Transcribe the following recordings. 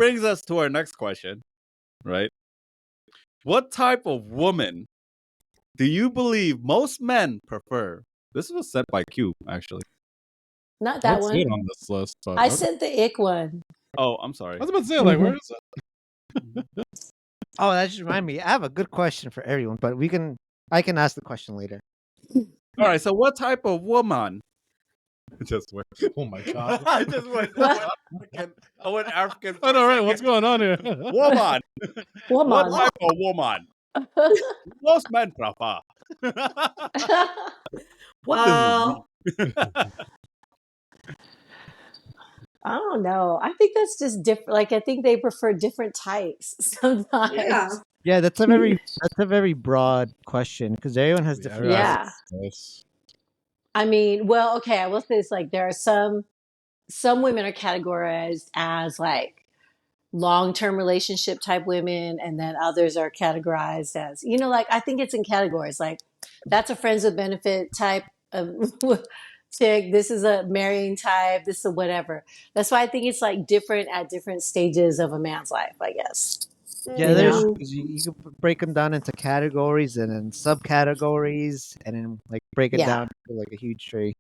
brings us to our next question, right? What type of woman do you believe most men prefer? This was sent by Q, actually. Not that What's one. it on this list? But I okay. sent the ick one. Oh, I'm sorry. I was about to say, like, where is it? Oh, that just reminded me. I have a good question for everyone, but I can ask the question later. All right, so what type of woman? Just went. Oh my god! I just went. I went African. I know, right? What's going on here? Woman. What type of woman? Most men prefer. What does it mean? I don't know. I think that's just different. Like, I think they prefer different types sometimes. Yeah. Yeah, that's a very broad question because everyone has different. Yeah. Yes. I mean, well, okay. I will say this: like, there are some women are categorized as like long-term relationship type women, and then others are categorized as, you know, like, I think it's in categories. Like, that's a friends with benefit type of chick. This is a marrying type. This is a whatever. That's why I think it's like different at different stages of a man's life, I guess. Yeah, You there's know? you can break them down into categories and then subcategories, and then like break it Yeah. down to like a huge tree.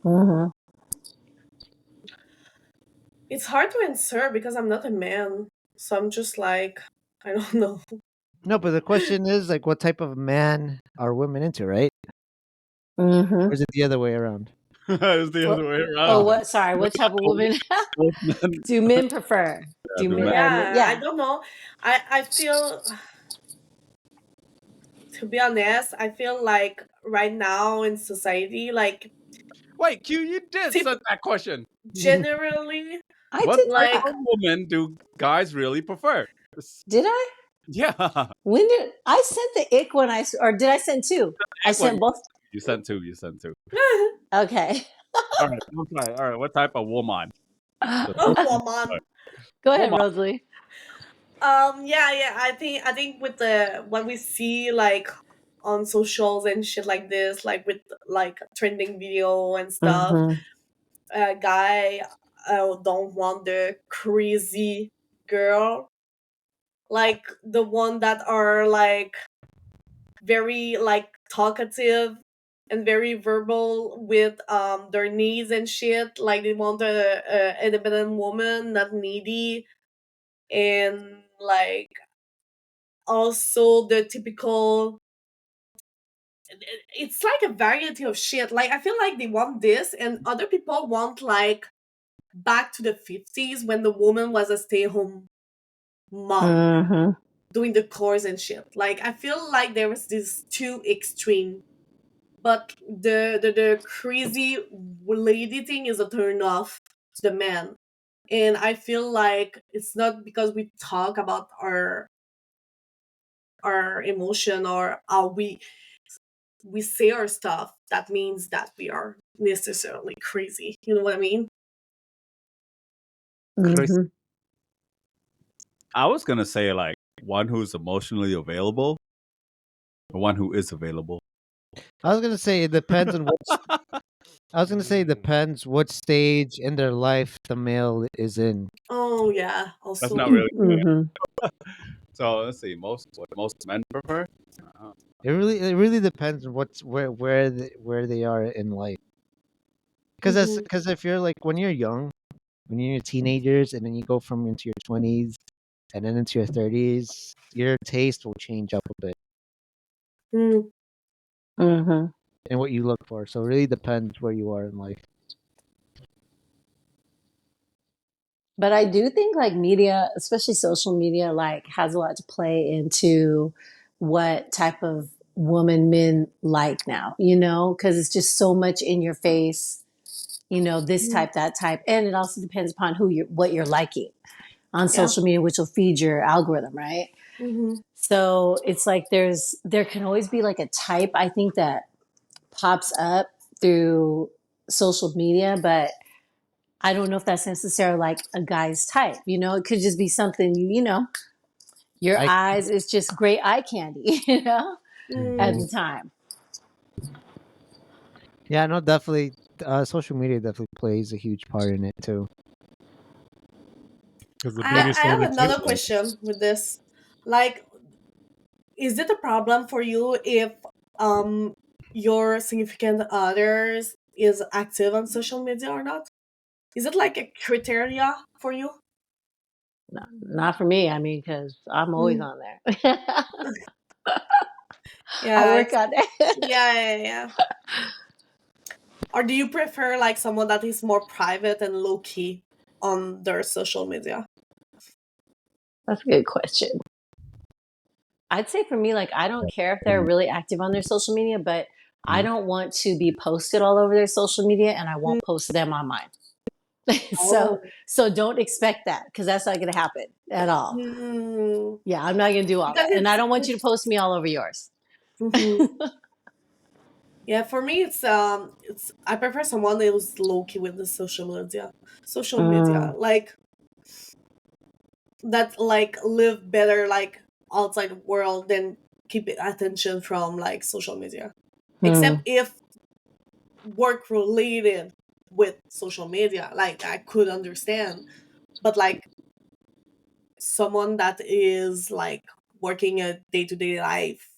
Mm-hmm. It's hard to answer because I'm not a man. So I'm just like, I don't know. No, but the question is like, what type of man are women into, right? Mm-hmm. Or is it the other way around? It's the other way around. Oh, what? Sorry, what type of woman do men prefer? do men- Yeah, I don't know. I feel, to be honest, I feel like right now in society, like, Wait, Q, you did send that question. generally, What did type like, of woman do guys really prefer? Did I? Yeah. When did I sent the ick when or did I send two? I sent both. You sent two. Okay. All right. Okay. All right. What type of woman? woman. Go ahead, Woman. Rosalie. Yeah. I think with what we see like on socials and shit like this, like with like trending video and stuff, guy don't want the crazy girl, like the one that are like very like talkative and very verbal with their needs and shit. Like they want a independent woman, not needy, and like also the typical. It's like a variety of shit. Like I feel like they want this, and other people want like back to the 50s when the woman was a stay-at-home mom doing the chores and shit. Like I feel like there was this two extreme, but the crazy lady thing is a turn off to the man, and I feel like it's not because we talk about our emotion or how we say our stuff that means that we are necessarily crazy. You know what I mean? I was gonna say like one who's emotionally available, or one who is available. I was gonna say it depends on what. I was gonna say it depends what stage in their life the male is in. Oh yeah, also That's not really. So let's see. What most men prefer. It really depends on where they are in life. Because if you're like when you're young, when you're teenagers, and then you go from into your 20s and then into your 30s, your taste will change up a bit. And what you look for. So it really depends where you are in life. But I do think like media, especially social media, like has a lot to play into what type of woman men like now, you know, because it's just so much in your face, you know, this type, that type. And it also depends upon what you're liking on social media, which will feed your algorithm, right? So it's like there can always be like a type, I think, that pops up through social media, but I don't know if that's necessarily like a guy's type. You know, it could just be something, you know, your eyes is just great eye candy, you know, at the time. Yeah, no, definitely. Social media definitely plays a huge part in it too. Because the I biggest have thing another question with this. Like, is it a problem for you if your significant others is active on social media or not? Is it like a criteria for you? No, not for me. I mean, because I'm always Mm. on there. I Yeah, work on it. yeah. Or do you prefer like someone that is more private and low key on their social media? That's a good question. I'd say for me, like, I don't care if they're really active on their social media, but I don't want to be posted all over their social media, and I won't post them on mine. Oh. So don't expect that, because that's not going to happen at all. Mm. Yeah, I'm not going to do all Because that, and I don't want you to post me all over yours. Mhm. Yeah, for me it's I prefer someone who's low key with the social media. Social media. Like that like live better like outside the world than keep attention from like social media. Except if work related with social media, like I could understand. But like someone that is like working a day-to-day life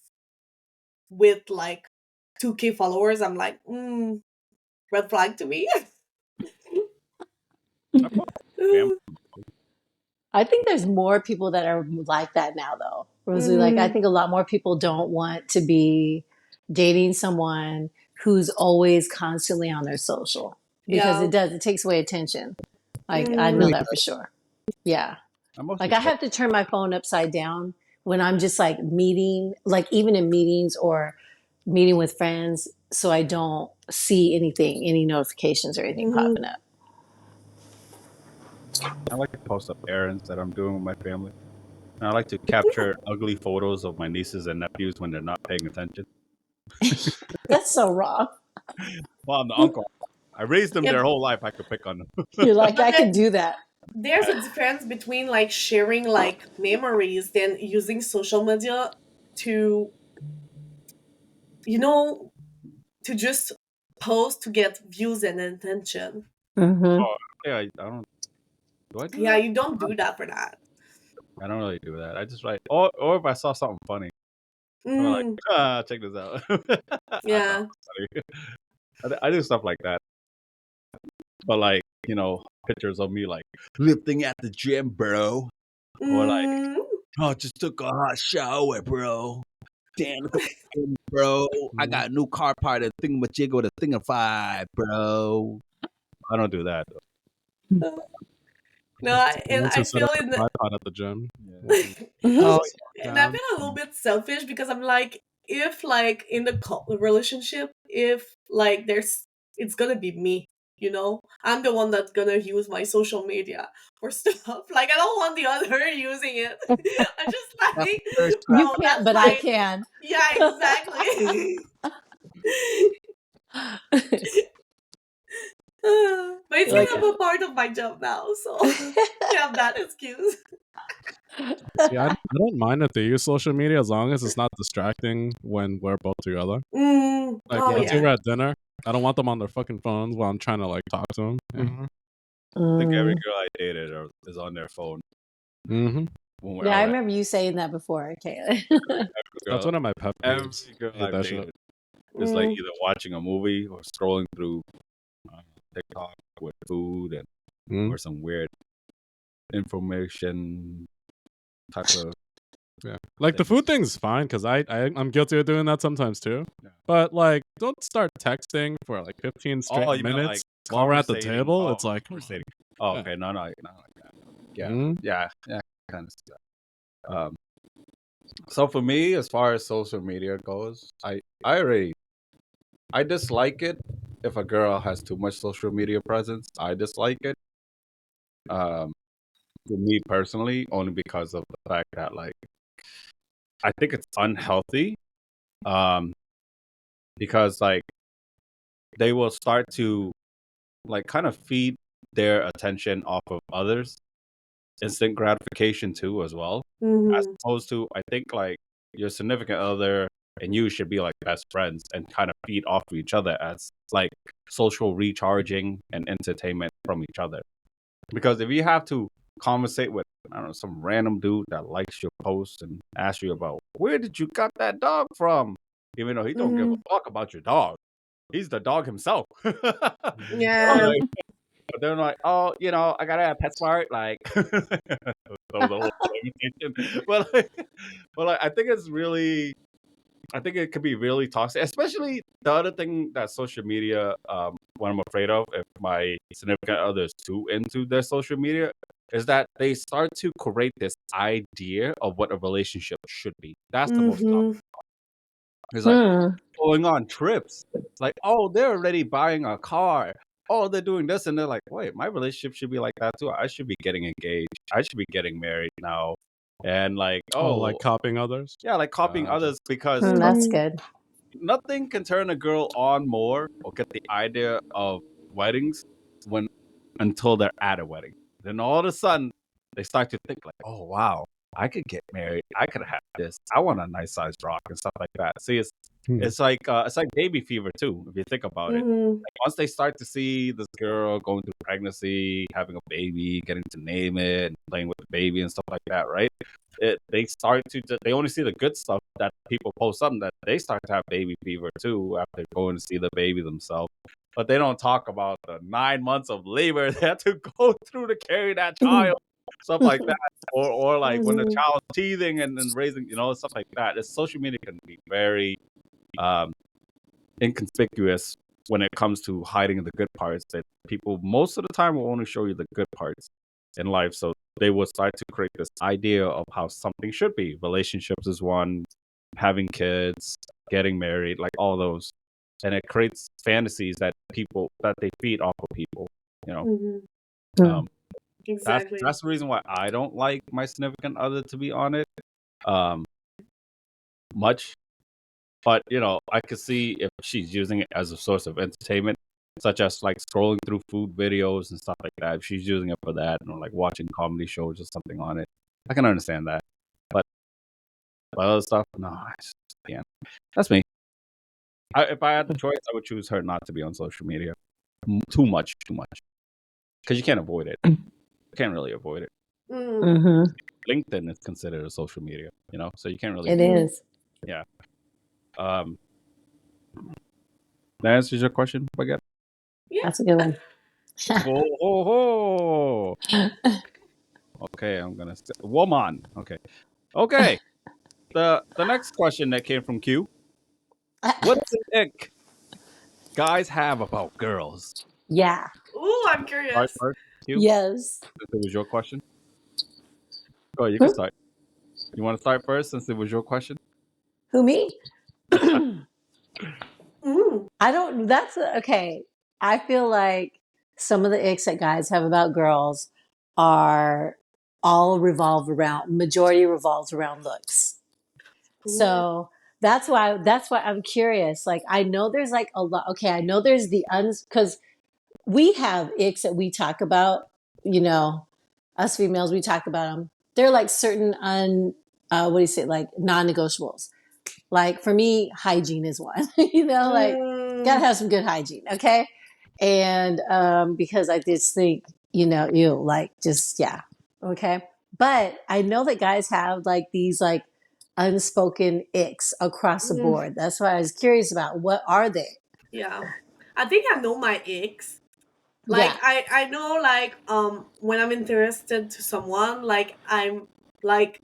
with like 2K followers, I'm like, red flag to me. I think there's more people that are like that now, though. Rosalie, like, I think a lot more people don't want to be dating someone who's always constantly on their social, because Yeah. it takes away attention. Like, I know that for sure. Yeah. Like, I have to turn my phone upside down when I'm just like meeting, like even in meetings or meeting with friends, so I don't see anything, any notifications or anything popping up. I like to post up errands that I'm doing with my family. And I like to capture ugly photos of my nieces and nephews when they're not paying attention. That's so wrong. Well, I'm the uncle. I raised them Yeah. their whole life. I could pick on them. You're like, But I can do that. there's a difference between like sharing like memories than using social media to, you know, to just post to get views and attention. Oh, yeah, I don't. Do I do Yeah, that? you don't do that for that. I don't really do that. I just write, or if I saw something funny, I'm like, check this out. I thought Yeah. it was funny. I do stuff like that. But like, pictures of me like lifting at the gym, bro, or like, oh, just took a hot shower, bro. Damn, look at my gym, bro. I got a new car part of thingamajiggle to thingify, bro. I don't do that. No, and I feel in the, iPod at the gym. Oh, and I feel a little bit selfish because I'm like, if like in the relationship, if like it's gonna be me, I'm the one that's gonna use my social media for stuff. Like I don't want the other using it. I'm just like, You no, can't, that's but my, I can. yeah, exactly. But it's Like, kind of a part of my job now, so I have that excuse. See, I don't mind if they use social media as long as it's not distracting when we're both together. Like, Oh let's say yeah. we're at dinner. I don't want them on their fucking phones while I'm trying to, like, talk to them. I think every girl I dated is on their phone. Mm-hmm. When we're yeah, I out remember you saying that before. Okay. That's one of my pet every peeves. girl I hate I've that shit. dated is like either watching a movie or scrolling through TikTok with food or some weird information type of. Yeah, like the food thing's fine because I'm guilty of doing that sometimes too. Yeah. But like, don't start texting for like 15 straight You mean minutes like while we're at the conversating. table. It's like, conversating. Oh, Yeah. okay, no, not like that. Yeah, Mhm. yeah, kind of stuff. So for me, as far as social media goes, I dislike it if a girl has too much social media presence. I dislike it. For me personally, only because of the fact that like I think it's unhealthy. Because like they will start to like kind of feed their attention off of others, instant gratification too as well, as opposed to I think like your significant other and you should be like best friends and kind of feed off of each other as like social recharging and entertainment from each other. Because if you have to conversate with, I don't know, some random dude that likes your post and asks you about where did you got that dog from, even though he don't give a fuck about your dog. He's the dog himself. Yeah. But they're like, oh, I got it at PetSmart, like the whole conversation. But I think it's really, I think it could be really toxic, especially the other thing that social media, what I'm afraid of if my significant other is too into their social media, is that they start to create this idea of what a relationship should be. That's the most toxic. It's like going on trips. It's like, oh, they're already buying a car. Oh, they're doing this, and they're like, wait, my relationship should be like that too. I should be getting engaged. I should be getting married now. And like, like copying others. Yeah, like copying others, because That's good. nothing can turn a girl on more or get the idea of weddings until they're at a wedding. Then all of a sudden they start to think like, oh wow, I could get married. I could have this. I want a nice sized rock and stuff like that. See, it's like baby fever too, if you think about it. Like once they start to see this girl going through pregnancy, having a baby, getting to name it, and playing with the baby and stuff like that, right? They only see the good stuff that people post up, that they start to have baby fever too after going to see the baby themselves. But they don't talk about the 9 months of labor they have to go through to carry that child, stuff like that, or like when the child's teething and raising, stuff like that. Social media can be very inconspicuous when it comes to hiding the good parts. That people most of the time will only show you the good parts in life, so they will start to create this idea of how something should be. Relationships is one, having kids, getting married, like all those, and it creates fantasies that they feed off of people. Exactly. That's the reason why I don't like my significant other to be on it much. But I could see if she's using it as a source of entertainment, such as like scrolling through food videos and stuff like that. If she's using it for that, like watching comedy shows or something on it, I can understand that. But other stuff, no, I just can't. That's me. If I had the choice, I would choose her not to be on social media. Too much, because you can't avoid it. You can't really avoid it. LinkedIn is considered a social media, so you can't really. It is. Yeah. That answers your question, Baguette? Yeah. That's a good one. Okay, I'm gonna say woman. Okay. The next question that came from Q. What's the ick guys have about girls? Yeah. Ooh, I'm curious. Start first, Q? Yes. Since it was your question. Go, you can start. You want to start first since it was your question? Who, me? I don't. That's okay. I feel like some of the icks that guys have about girls are majority revolves around looks. So that's why I'm curious. Like, I know there's like a lot. Okay, I know there's because we have icks that we talk about. Us females, we talk about them. They're like certain like non-negotiables. Like for me, hygiene is one. Like gotta have some good hygiene, okay? And because I just think, okay. But I know that guys have like these like unspoken icks across the board. That's why I was curious about what are they? Yeah, I think I know my icks. Like I know, like when I'm interested to someone, like I'm like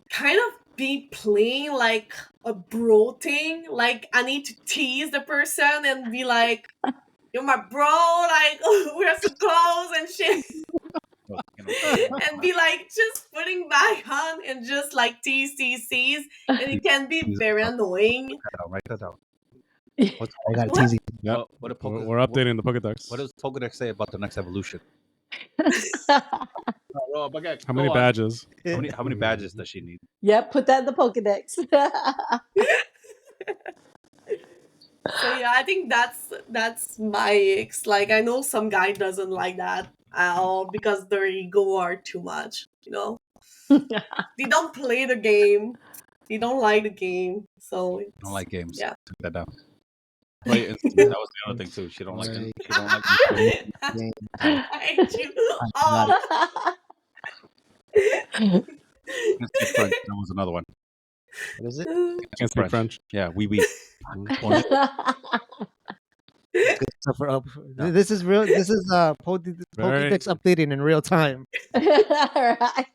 kind of be playing like a bro thing. Like I need to tease the person and be like, "You're my bro," like we're so close and shit. And be like just putting back on and just like tease, and it can be very annoying. Write that down. I got teasing. Yeah, we're updating the Pokedex. What does Pokedex say about the next evolution? How many badges? How many badges does she need? Yep, put that in the Pokedex. So yeah, I think that's my ex. Like I know some guy doesn't like that at all because their ego are too much. They don't play the game. They don't like the game. So I don't like games. Yeah. Took that down. Play instant. That was the other thing too. She don't like. Right. She don't like. I hate you. Not Can't speak French. That was another one. what is it? Can't speak French. Yeah, oui. Good stuff for up. This is real. This is Pokédex updating in real time. Right.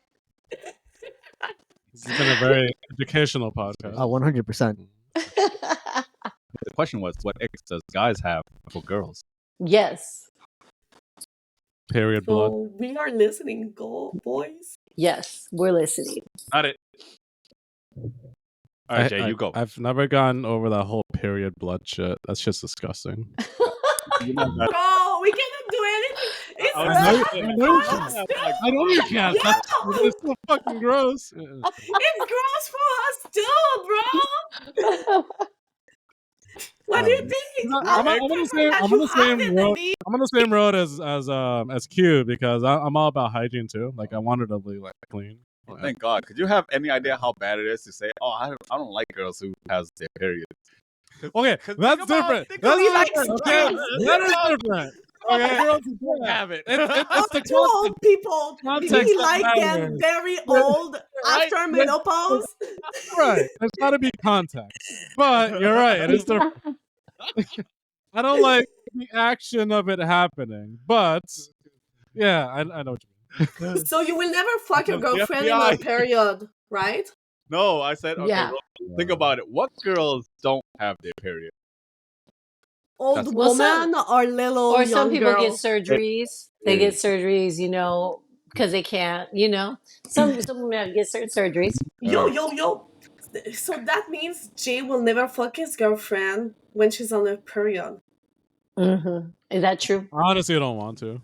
This has been a very educational podcast. Oh, 100%. The question was, what X does guys have for girls? Yes. Period blood. So we are listening, go boys. Yes, we're listening. Not it. All right, Jay, you go. I've never gotten over that whole period blood shit. That's just disgusting. Bro, we cannot do anything. It's I know you can't. It's so fucking gross. It's gross for us too, bro. What do you think? I'm on the same road as Q because I'm all about hygiene too. Like I wanted to be like clean. Oh, thank God. Could you have any idea how bad it is to say, "Oh, I don't like girls who has their period"? Okay, that's different. That's different. Okay, that is different. Okay, girls who don't have it. It's the two old people. context We that like them matters. very old after menopause. Right. There's got to be context. But you're right. It is different. I don't like the action of it happening. But, yeah, I know what you mean. So you will never fuck your The girlfriend in FBI. a period, right? No, I said, okay, Yeah. think about it. What girls don't have their period? Old That's- Well, woman or little Or young some people girl? get surgeries. They get surgeries, you know, because they can't, you know. Some women get certain surgeries. Yo. So that means Jay will never fuck his girlfriend when she's on a period. Mm-hmm. Is that true? I honestly don't want to.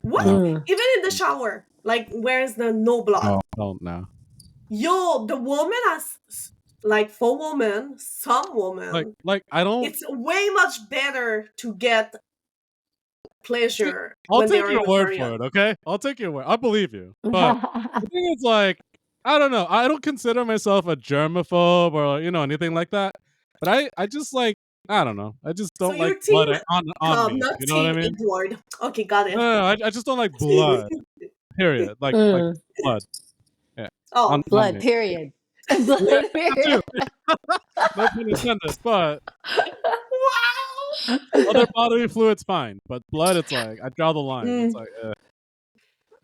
What? Mm. Even in the shower. Like, where's the no blood? No, don't know. Yo, the woman has, like, for women, some women, Like I don't. it's way much better to get pleasure. I'll when take they're your in a word period. for it, okay? I'll take your word. I believe you. But the thing is, like, I don't know. I don't consider myself a germaphobe or, you know, anything like that. But I just, like, I don't know. I just So don't you're like team blood on me. not You know what I team mean? Edward. Okay, got it. No, I just don't like blood. Period. Like blood. Yeah. Oh, On Blood, me. period. Blood, period. No pun intended. But wow. other bodily fluids, fine. But blood, it's like, I draw the line. It's like,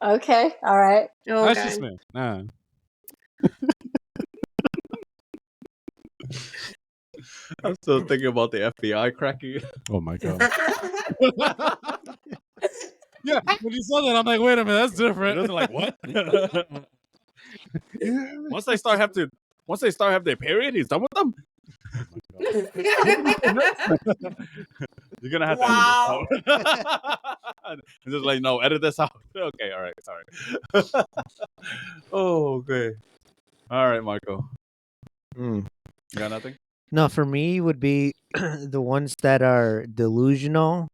Okay, all right. that's Okay. just me. Nah. I'm still thinking about the FBI cracking. Oh my God. Yeah, when you said that, I'm like, wait a minute, that's different. It was like, what? Once they start have their period, he's done with them. You're gonna have to Wow. edit this out. And just like, no, edit this out. Okay, all right, sorry. Oh, okay. All right, Michael. Mm. You got nothing? No, for me would be the ones that are delusional,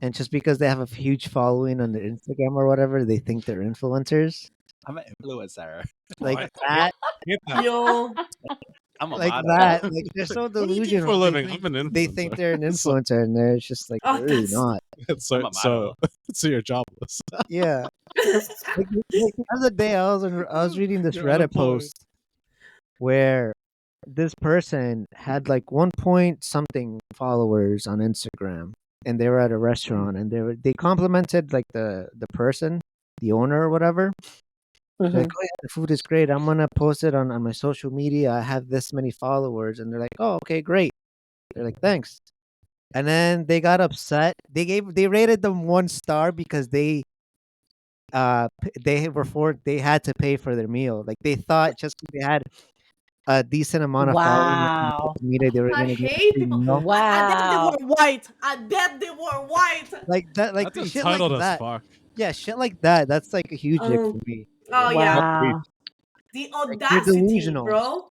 and just because they have a huge following on their Instagram or whatever, they think they're influencers. I'm an influencer. Like that, Yo. I'm a like model. that. Like they're so What do you do delusional. for a They living? think- I'm an They influencer. think they're an influencer, and they're just like Oh, they're really that's- not. so, I'm a so, model. so you're jobless. Yeah. Like, the other day, I was reading this You're Reddit unemployed. post where this person had like 1 point something followers on Instagram, and they were at a restaurant, and they complimented like the person, the owner or whatever. They're like, oh yeah, the food is great. I'm gonna post it on my social media. I have this many followers, and they're like, oh okay, great. They're like, thanks. And then they got upset. They rated them 1 star because they had to pay for their meal. Like they thought just 'cause they had a decent amount of following on Wow. social media, they were I gonna get hate free people. meal. I bet they Wow. were white. I bet they were white. Like that, like That's shit like entitled as that. fuck. Yeah, shit like that. That's like a huge dick Oh. for me. Oh yeah. Wow. The you're audacity, delusional. bro.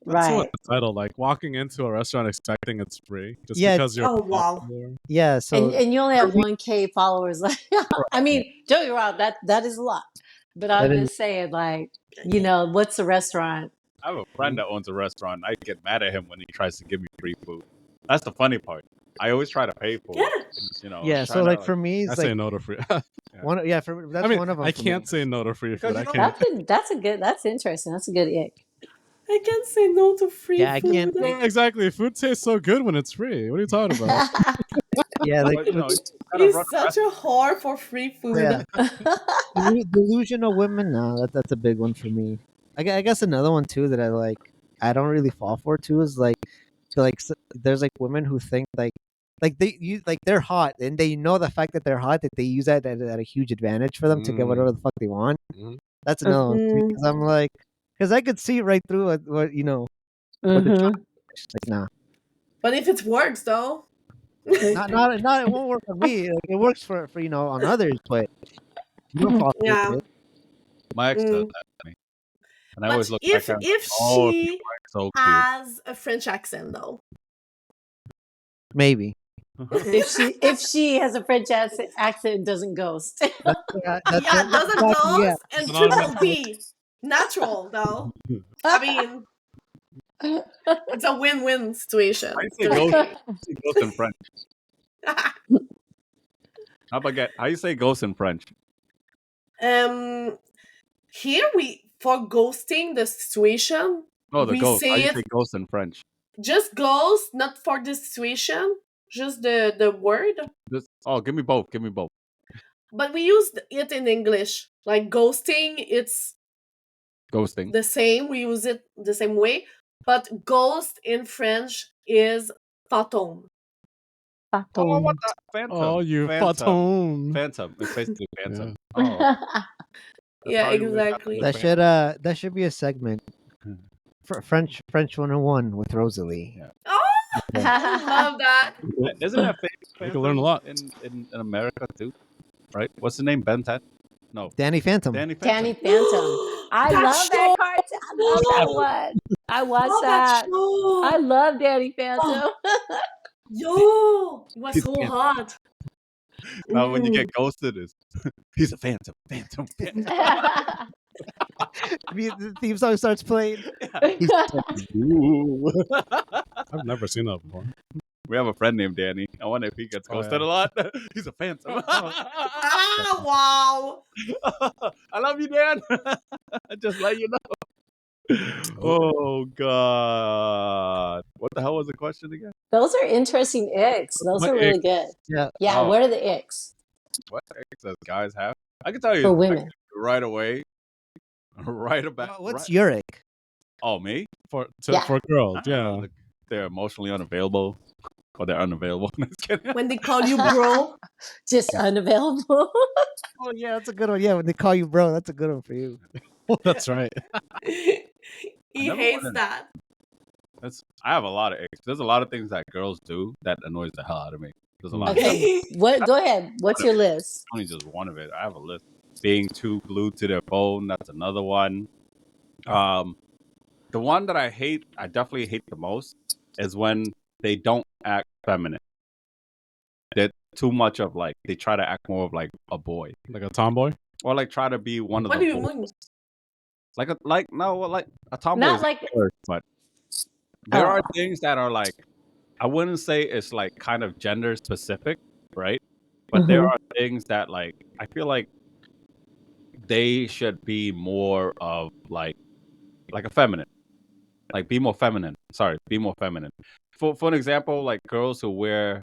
That's so Right. entitled. Like walking into a restaurant expecting it's free just Yeah, because you're Oh wow. popular. Yeah, so And you only have 1K followers. I mean, don't get me wrong, that is a lot. But I'm That is- just saying, like, you know, what's the restaurant? I have a friend that owns a restaurant. I get mad at him when he tries to give me free food. That's the funny part. I always try to pay for Yeah. it. You know, Yeah, so trying to, like for me, I it's say like no to free. one. Yeah, for that's I mean, one of them. I for can't me. say no to free Because food. you I don't- can't. That's interesting. That's a good ick. I can't say no to free Yeah, I food. can't- Yeah, exactly. Food tastes so good when it's free. What are you talking about? Yeah, like but, you know, with- you gotta He's run a such a whore for free food. yeah, delusional women. No, that's a big one for me. I guess another one too that I don't really fall for too is there's like women who think they're hot and they know the fact that they're hot that they use that at a huge advantage for them to get whatever the fuck they want. Mhm. That's another one Mhm. because I'm like because I could see right through what you know what they're trying to like nah. But if it works though. Not it won't work on me. Like, it works for you know on others, but you don't fall for Yeah. it. My ex does Mm. that to me. And I always But look back at her if oh, she you are so cute. has a French accent though. Maybe. if she has a French accent and doesn't ghost. That's Yeah, it. doesn't Exactly, ghost yeah. and Not a triple D. Natural though. I mean, it's a win-win situation. How you say ghost? How you say ghost in French? How you say ghost in French? Here for ghosting the situation. Oh, the we ghost. How say you it say ghost in French? just ghost, not for the situation, just the word. Give me both. Give me both. But we use it in English. Like ghosting, it's Ghosting. the same. We use it the same way. But ghost in French is fantôme. Oh, what the phantom? Oh, you phantom. phantom. Phantom. It's basically phantom. Oh, Yeah, probably where it got exactly. the That should be a segment. French 101 with Rosalie. Yeah. Oh, I love that. Isn't that famous? You can learn a lot. in America too, right? What's the name? Ben 10? No, Danny Phantom. Danny Phantom. Danny Phantom. I That love show! that cartoon. I love that one. I watched Love that. show. I love Danny Phantom. Yo, it was He's so a phantom. hot. Now when you Mm. get ghosted, he's a phantom. Phantom. The theme song starts playing. Ooh. I've never seen that before. We have a friend named Danny. I wonder if he gets ghosted yeah. a lot. He's a phantom. Ah, wow. I love you, Dan. Just let you know. Oh God! What the hell was the question again? Those are interesting icks. Those What are really ick? good. Yeah. Yeah, Oh. what are the icks What icks does guys have? I can tell you for women? right away. Right about. What's right- your ick? Oh, me? For Yeah. for girls, I don't know, yeah. they're emotionally unavailable, or they're unavailable. Just kidding. When they call you bro. Just unavailable. Oh yeah, that's a good one. Yeah, when they call you bro, that's a good one for you. That's right. He never hates wanted- that. I have a lot of icks. There's a lot of things that girls do that annoys the hell out of me. There's a lot. Of Okay. Go ahead. What's your list? only just one of it. I have a list. Being too glued to their phone, that's another one. The one that I definitely hate the most, is when they don't act feminine. They're too much of they try to act more of like a boy, Like a tomboy. or try to be one of What the do you boys. mean? Like a tomboy. Not is like worse, but there are Oh. things that are I wouldn't say it's kind of gender specific, right? But there are things that I feel like they should be more of like a feminine. Be more feminine. Sorry, be more feminine. For an example, girls who wear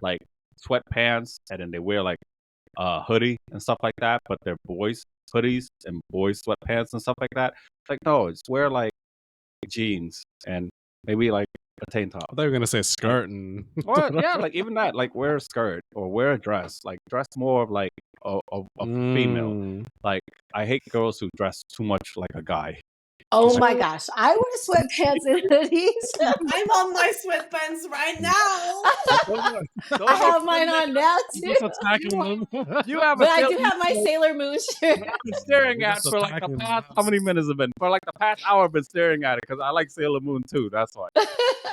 sweatpants and then they wear hoodie and stuff like that, but they're boys hoodies and boys sweatpants and stuff like that. No, just wear jeans and maybe a tank top. I thought you were gonna say skirt and. Or yeah, even that, wear a skirt or wear a dress. Dress more of a female. Mm. I hate girls who dress too much like a guy. Oh my gosh. I wear sweatpants and hoodies. I'm on my sweatpants right now. I have mine on now too. Just attacking them. You have But I do have my Sailor Moon shirt. I've been staring at Just for the attacking past them. how many minutes have been? For the past hour, I've been staring at it because I like Sailor Moon too. That's why.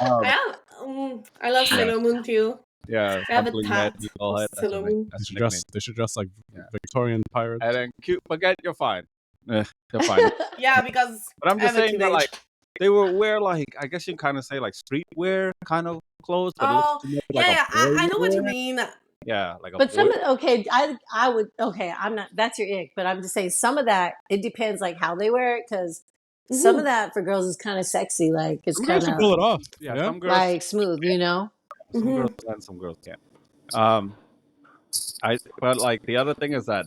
I love Sailor Moon too. Yeah, I have a Ugly tat Head, Eagle Head, of Sailor Moon. that's They the should nickname. dress like Yeah. Victorian pirates. And then cute, forget you're fine. You're fine. Yeah, because But I'm I just have a saying that teenage. they will wear I guess you kind of say streetwear kind of clothes, but it looks too much like a boy I know what you wear. mean. Yeah, like a But boy. some of I would I'm not that's your ick, but I'm just saying some of that it depends like how they wear it because some of that for girls is kind of sexy, like it's Some girls kind can pull of it off. Yeah, Yeah. some girls, like smooth, you know. some girls can, some girls can't. Um, but like the other thing is that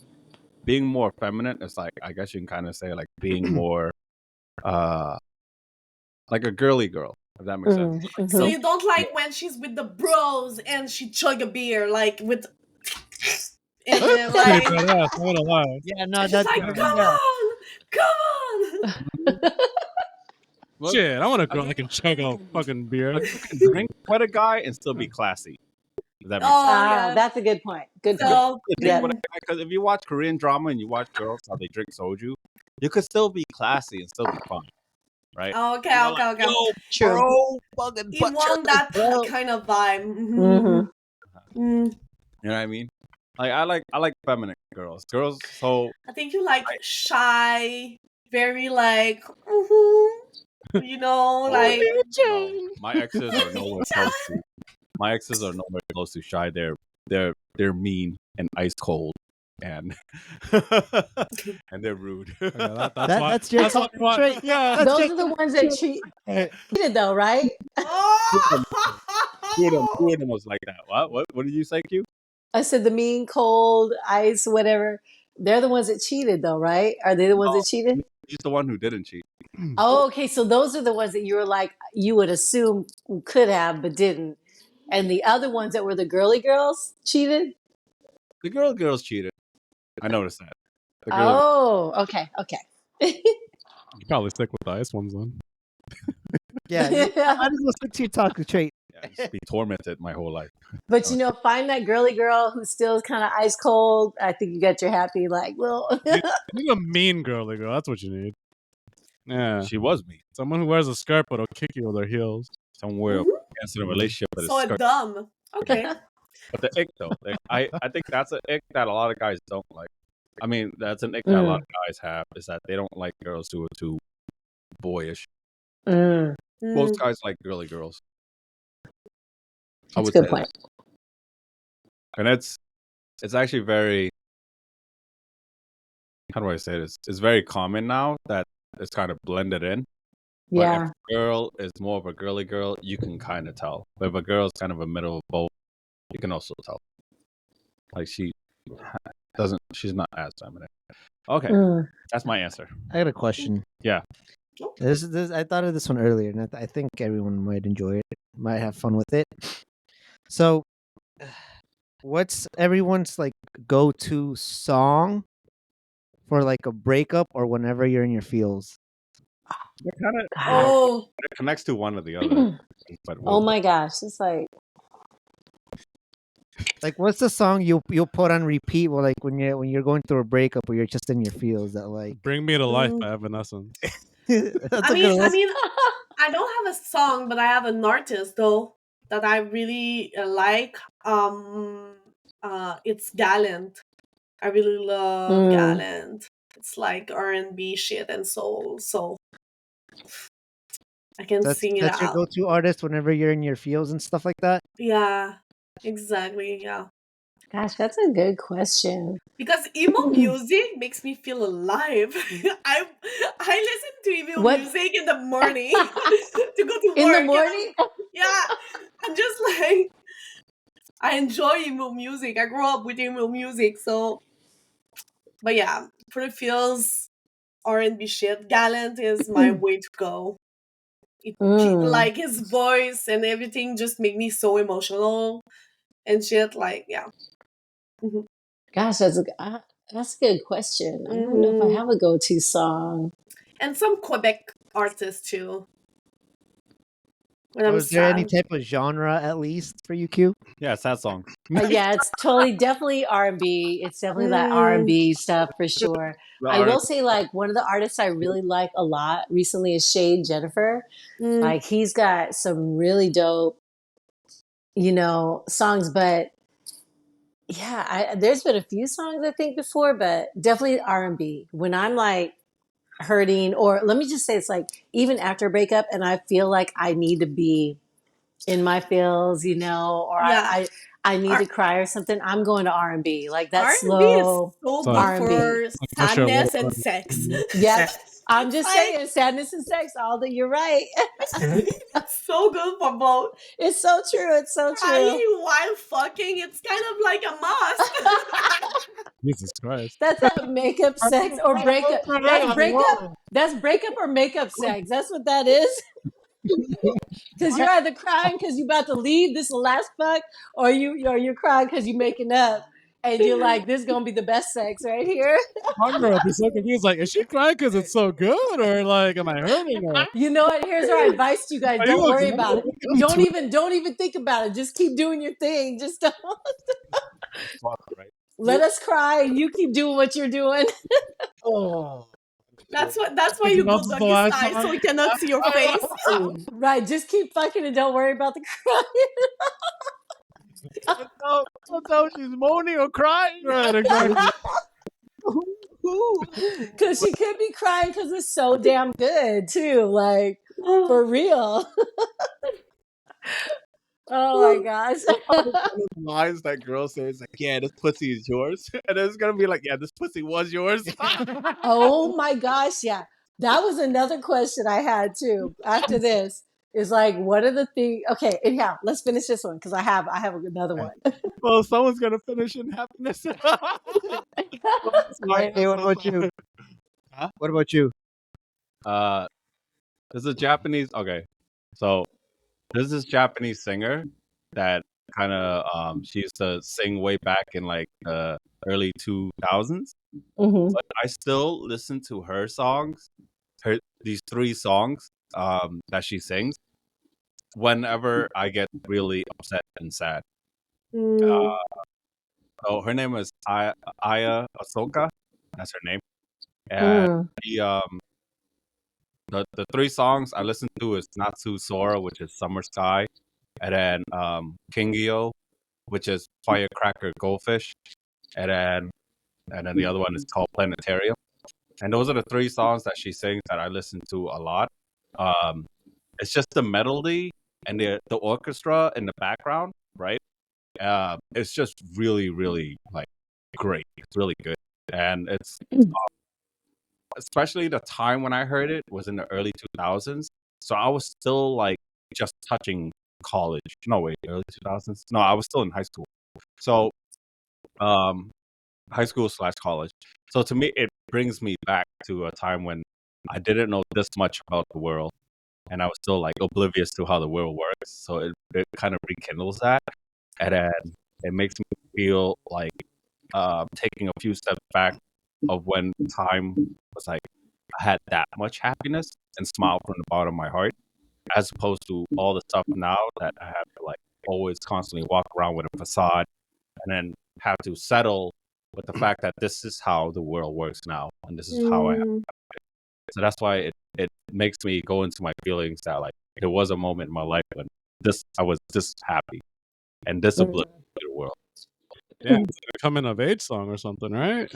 being more feminine is like I guess you can kind of say like being more uh like a girly girl, if that makes sense. So Mhm. you don't like when she's with the bros and she chug a beer like with, and then Pretty like badass, I'm gonna lie. Yeah, no, she's that's like, come yeah. on, come on. Well, Shit, I want a girl that can chug a fucking beer. you can drink with a guy and still be classy. If that makes sense. Oh yeah. That's a good point. Good point. So Yeah. Because if you watch Korean drama and you watch girls how they drink soju, you could still be classy and still be fun, right? okay, You know, okay, like, okay. yo, True. bro, fucking You butt want chug, that bro. kind of vibe. Mhm. Mm. You know what I mean? Like I like feminine girls. Girls, so I think you like shy, very like, you know, like no, my exes are nowhere close to. My exes are nowhere close to shy. They're mean and ice cold, and and they're rude. Yeah, that's why. That's your That's top why. trait. Yeah. That's Those your are the top ones that trait. cheated though, right? Two of them was like that. What did you say, Q? I said the mean, cold, ice, whatever. They're the ones that cheated though, right? Are they the ones that cheated? He's the one who didn't cheat. Oh, okay. So those are the ones that you were like, you would assume could have, but didn't. And the other ones that were the girly girls cheated? The girls cheated. I noticed that. The Oh, okay. Okay. You probably stick with the ice ones then. Yeah, I just will stick to your top trait. yeah, just be tormented my whole life. But you know, find that girly girl who's still kind of ice cold. I think you got your happy, like, well, You need a mean girly girl. That's what you need. Yeah. She was me. Someone who wears a skirt but'll kick you with their heels. Somewhere against in a relationship, but so it's dumb. Okay. But the ick though, I think that's an ick that a lot of guys don't like. I mean, that's an ick that a lot of guys have is that they don't like girls who are too boyish. Most guys like girly girls. I That's would a good say point. that. And it's actually very, how do I say this? It's very common now that it's kind of blended in. But Yeah. if a girl is more of a girly girl, you can kind of tell. But if a girl is kind of a middle of both, you can also tell. Like she's not as feminine. Okay, that's my answer. I got a question. Yeah. This I thought of this one earlier, and I think everyone might enjoy it, might have fun with it. So, what's everyone's like go-to song for like a breakup or whenever you're in your feels? It kind of Oh, it connects to one or the other. But Oh my gosh. It's like, Like, what's the song you'll put on repeat? Well, like when you're going through a breakup or you're just in your feels that like. Bring Me to Life by Evanescence. That's I a good list. mean, I don't have a song, but I have an artist though that I really like. It's Gallant. I really love Gallant. It's like R&B shit and soul, so I can sing it That's your out. go-to artist whenever you're in your feels and stuff like that. Yeah, exactly. Yeah, gosh, that's a good question. because emo music makes me feel alive. I listen to emo What? music in the morning to go to work. In the morning? Yeah, I'm just like, I enjoy emo music. I grew up with emo music, so. But yeah, for the feels R&B shit, Gallant is my way to go. Like his voice and everything just make me so emotional and shit. Like, yeah. Gosh, that's a good question. I don't know if I have a go-to song. And some Quebec artists too. When I'm Was there any sad. type of genre at least for you, Q? Yeah, sad song. Yeah, it's definitely R&B. It's definitely that R&B stuff for sure. I will say, like, one of the artists I really like a lot recently is Shade Jennifer. Like, he's got some really dope, songs. But yeah, there's been a few songs I think before, but definitely R&B. When I'm like hurting, or let me just say, it's like even after a breakup, and I feel like I need to be in my feels, you know, or Yeah. I need to R- cry or something, I'm going to R&B. Like that R&B is slow so So good R&B. for like Usher a little sadness and bit. sex. Yep. I'm It's just like saying, sadness and sex, all that you're right. it's so good for both. It's so true. It's so true. Crying while fucking, it's kind of like a must. Jesus Christ. That's that makeup sex or breakup. That's breakup or makeup sex. That's what that is. Because you're either crying because you're about to leave this last fuck, or you're crying because you're making up, and you're like, this is gonna be the best sex right here. My girl be so confused. Like, is she crying because it's so good, or like, am I hurting her? You know what? Here's our advice to you guys: Are don't you worry okay? about it. Don't even think about it. Just keep doing your thing. Just don't Right? let us cry, and you keep doing what you're doing. Oh. That's why Anything you else go is the doggy last style, song? so we cannot see your face. Right? Just keep fucking and don't worry about the crying. So she's moaning or crying. Right, exactly. Because she could be crying because it's so damn good too. Like for real. Oh my gosh. Lines that girl says like, "Yeah, this pussy is yours," and it's gonna be like, "Yeah, this pussy was yours." Oh my gosh, yeah. That was another question I had too after this. Is like, what are the things? Okay, anyhow, let's finish this one because I have another one. Well, someone's gonna finish in happiness. Hey, what about you? Huh? What about you? There's a Japanese. Okay, so there's this Japanese singer that kind of she used to sing way back in like the early 2000s. Mm-hmm. But I still listen to her songs, these 3 songs that she sings whenever I get really upset and sad. Mm. So her name is Aya Asoka. That's her name. And Mm. the 3 songs I listen to is Natsu Sora, which is Summer Sky, and then Kingyo, which is Firecracker Goldfish, and then the other one is called Planetarium. And those are the 3 songs that she sings that I listen to a lot. It's just the melody and the orchestra in the background, right? It's just really, really like great. It's really good, and it's especially the time when I heard it was in the early 2000s. So I was still like just touching college. No, wait, early 2000s. No, I was still in high school. So, high school / college. So to me, it brings me back to a time when I didn't know this much about the world, and I was still like oblivious to how the world works. So it kind of rekindles that, and then it makes me feel like taking a few steps back of when time was like I had that much happiness and smile from the bottom of my heart, as opposed to all the stuff now that I have to like always constantly walk around with a facade and then have to settle with the fact that this is how the world works now and this is how I have. So that's why it makes me go into my feelings that like there was a moment in my life when I was this happy and this oblivious to the world. Yeah, it's like a coming of age song or something, right?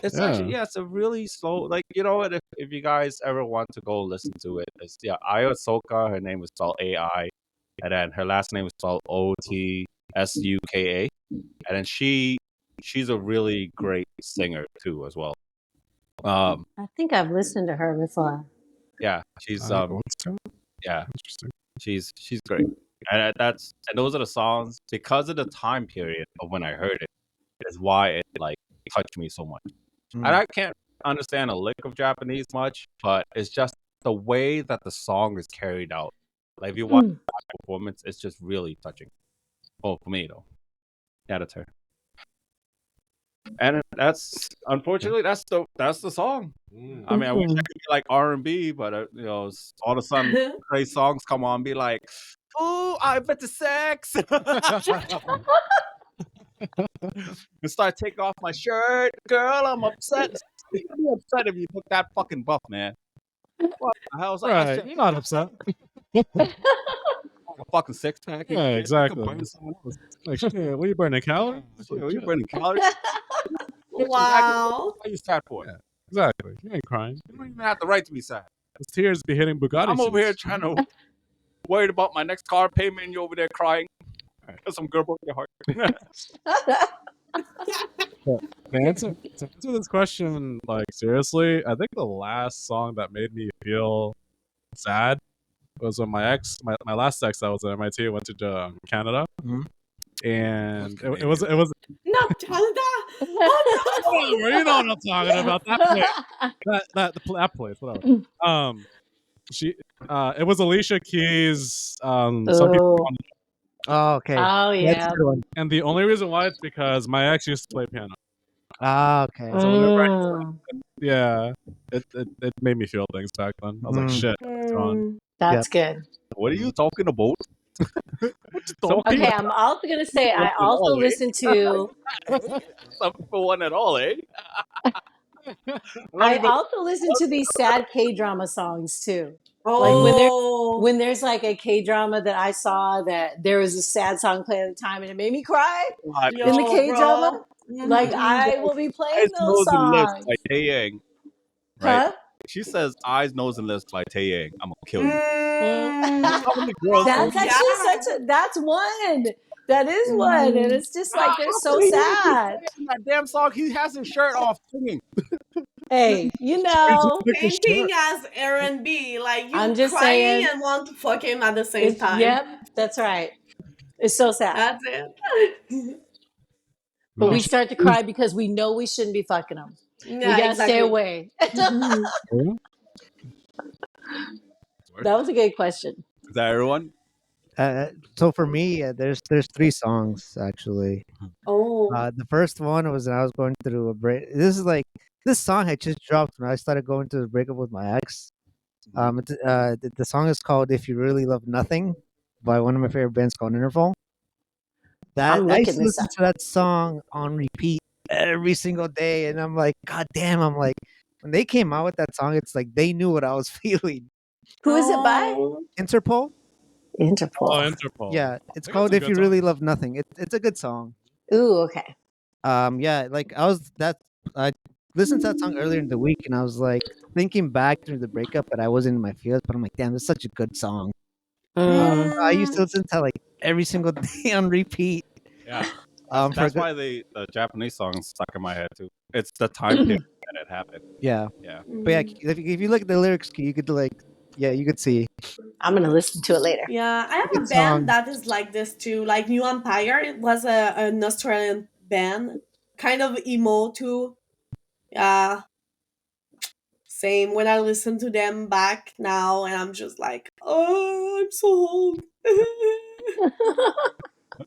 It's Yeah. actually it's a really slow, like, you know what, if you guys ever want to go listen to it, it's Aya Soka. Her name is spelled AI, and then her last name is spelled Otsuka, and then she's a really great singer too as well. I think I've listened to her before. Yeah, she's Interesting. she's great, and those are the songs because of the time period of when I heard it is why it like touched me so much. And I can't understand a lick of Japanese much, but it's just the way that the song is carried out. Like if you watch the performance, it's just really touching. Oh, for me though. Yeah, that's her. And that's unfortunately that's the song. I mean, I wish I could be like R&B, but you know, all of a sudden great songs come on, and be like, "Ooh, I bet the sex," and start taking off my shirt. Girl, I'm upset. You'd be upset if you look that fucking buff, man. What the hell? Like, Right, you're not upset. a fucking 6-pack. Yeah, exactly. Like, shit, what are you burning calories? What are you burning calories? Wow. What are you sad for? Yeah, exactly. You ain't crying. You don't even have the right to be sad. Those tears be hitting Bugatti. I'm over here seats. trying to worried about my next car payment, and you're over there crying because some girl broke your heart. To answer this question, like seriously, I think the last song that made me feel sad was when my last ex that was at MIT went to Canada, and it was Not Canada. Oh whatever, you know what I'm talking about, that place, whatever. She it was Alicia Keys. Some people, Oh, okay. Oh That's yeah. a good one. and the only reason why it's because my ex used to play piano. Ah, okay. So whenever yeah, it made me feel things back then. I was like, shit, it's gone. That's good. What are you talking about? Okay, I'm also gonna say I also listen to. Some people want it all, eh? I also listen to these sad K-drama songs too. Oh. Like when there's like a K-drama that I saw that there was a sad song playing at the time and it made me cry in the K-drama. Like I will be playing those songs. By Taeyang, right? Huh? She says eyes, nose, and lips by Taeyang. I'm gonna kill you. That's actually that's one. That is one, and it's just like they're so sad. That damn song, he has his shirt off singing. Hey, you know, Same thing as R&B. Like you I'm just crying saying, and want to fuck him at the same time. Yep, that's right. It's so sad. That's it. But we start to cry because we know we shouldn't be fucking them. Yeah, we gotta stay away. That was a good question. Is that everyone? So for me, there's 3 songs actually. Oh. The first one was when I was going through a break. This song had just dropped when I started going through the breakup with my ex. The song is called "If You Really Love Nothing" by one of my favorite bands called Interval. I used to listen to that song on repeat every single day, and I'm like, God damn! I'm like, when they came out with that song, it's like they knew what I was feeling. Who is it by? Interpol. Interpol. Oh, Interpol. Yeah, it's called "If You Really Love Nothing." It's a good song. Ooh, okay. Yeah, like I listened to that song earlier in the week, and I was like thinking back through the breakup, but I wasn't in my feels. But I'm like, damn, it's such a good song. I used to listen to like every single day on repeat. Yeah, that's why the Japanese songs stuck in my head too. It's the time period that it happened. Yeah, yeah. But yeah, if you look at the lyrics, you could you could see. I'm gonna listen to it later. Yeah, I have a band that is like this too, like New Empire. It was an Australian band, kind of emo too. Yeah, same. When I listen to them back now, and I'm just like, oh, I'm so old.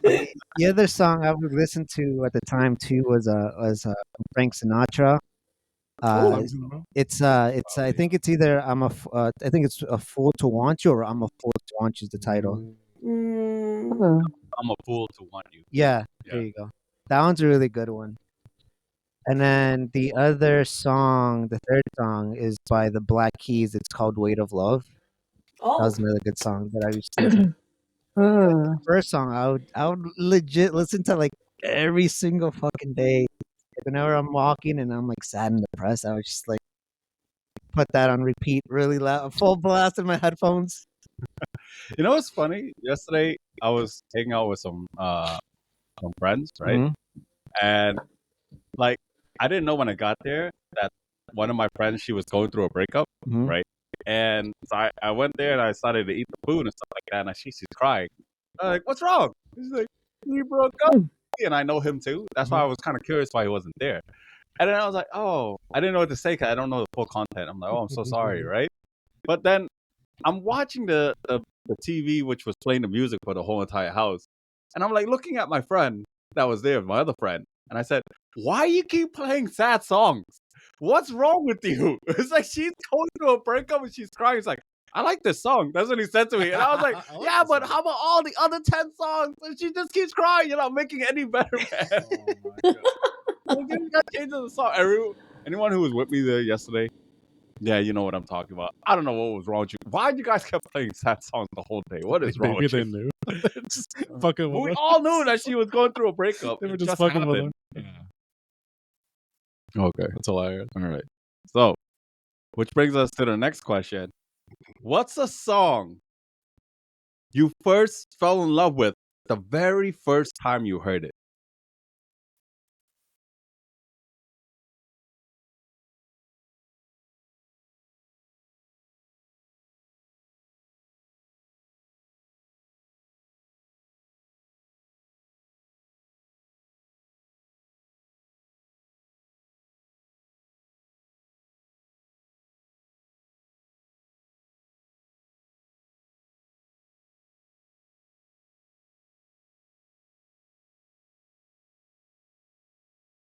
The other song I would listen to at the time too was Frank Sinatra. It's I think it's either I think it's A Fool to Want You or I'm a Fool to Want You is the title. I'm a fool to want you. Yeah, there you go. That one's a really good one. And then the other song, the third song, is by the Black Keys. It's called "Weight of Love." Oh. That was another good song that I used to listen to. The first song I would legit listen to like every single fucking day. Whenever I'm walking and I'm like sad and depressed, I would just like put that on repeat really loud, full blast in my headphones. You know what's funny? Yesterday I was hanging out with some friends, right? And like I didn't know when I got there that one of my friends, she was going through a breakup, right? And so I went there and I started to eat the food and stuff like that, and she's crying. I'm like, what's wrong? She's like, you broke up. And I know him too. That's why I was kind of curious why he wasn't there. And then I was like, oh, I didn't know what to say because I don't know the full content. I'm like, oh, I'm so sorry, right? But then I'm watching the TV, which was playing the music for the whole entire house. And I'm like looking at my friend that was there, my other friend. And I said, why you keep playing sad songs? What's wrong with you? It's like she's going through a breakup and she's crying. It's like, I like this song. That's what he said to me. And I was like, yeah, but how about all the other 10 songs? And she just keeps crying. You're not making it any better, man. Oh my God. You got changes the song. Anyone who was with me there yesterday, yeah, you know what I'm talking about. I don't know what was wrong with you. Why you guys kept playing sad songs the whole day? What is wrong with you? Maybe they knew. Just fucking with We us. all knew that she was going through a breakup. They were It just fucking with happened. her. Okay, that's hilarious. All right. So, which brings us to the next question. What's a song you first fell in love with the very first time you heard it?